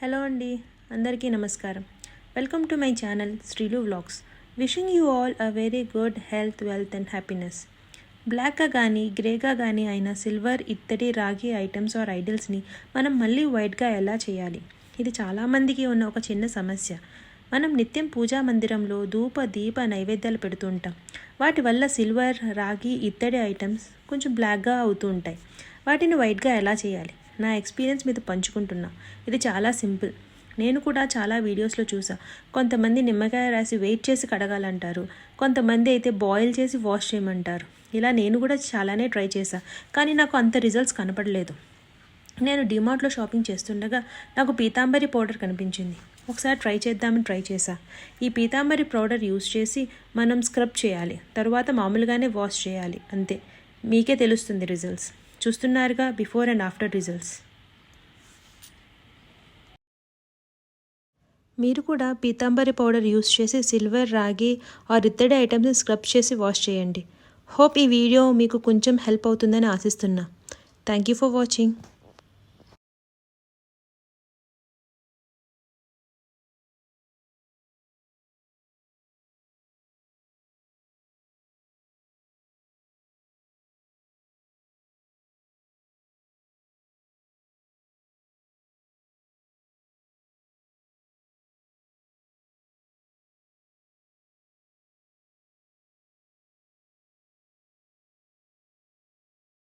Hello అండి, అందరికీ నమస్కారం. Welcome to my channel Srilu vlogs. Wishing you all a very good health, wealth and happiness. బ్లాక్గా కానీ గ్రేగా కానీ అయిన సిల్వర్, ఇత్తడి, రాగి ఐటమ్స్ ఆర్ ఐడల్స్ని మనం మళ్ళీ వైట్గా ఎలా చేయాలి? ఇది చాలామందికి ఉన్న ఒక చిన్న సమస్య. మనం నిత్యం పూజా మందిరంలో ధూప దీప నైవేద్యాలు పెడుతూ ఉంటాం. వాటి వల్ల సిల్వర్, రాగి, ఇత్తడి ఐటమ్స్ కొంచెం బ్లాక్గా అవుతూ ఉంటాయి. వాటిని వైట్గా ఎలా చేయాలి? నా ఎక్స్పీరియన్స్ మీద పంచుకుంటున్నా. ఇది చాలా సింపుల్. నేను కూడా చాలా వీడియోస్లో చూసా. కొంతమంది నిమ్మకాయ రాసి వెయిట్ చేసి కడగాలంటారు, కొంతమంది అయితే బాయిల్ చేసి వాష్ చేయమంటారు. ఇలా నేను కూడా చాలానే ట్రై చేశా, కానీ నాకు అంత రిజల్ట్స్ కనపడలేదు. నేను డిమార్ట్లో షాపింగ్ చేస్తుండగా నాకు పీతాంబరి పౌడర్ కనిపించింది. ఒకసారి ట్రై చేశా. ఈ పీతాంబరి పౌడర్ యూస్ చేసి మనం స్క్రబ్ చేయాలి, తర్వాత మామూలుగానే వాష్ చేయాలి, అంతే. మీకే తెలుస్తుంది రిజల్ట్స్. చూస్తున్నారుగా బిఫోర్ అండ్ ఆఫ్టర్ రిజల్ట్స్. మీరు కూడా పీతాంబరి పౌడర్ యూస్ చేసి సిల్వర్, రాగి ఆర్ ఇత్తడి ఐటమ్స్ని స్క్రబ్ చేసి వాష్ చేయండి. హోప్ ఈ వీడియో మీకు కొంచెం హెల్ప్ అవుతుందని ఆశిస్తున్నా. Thank you for watching.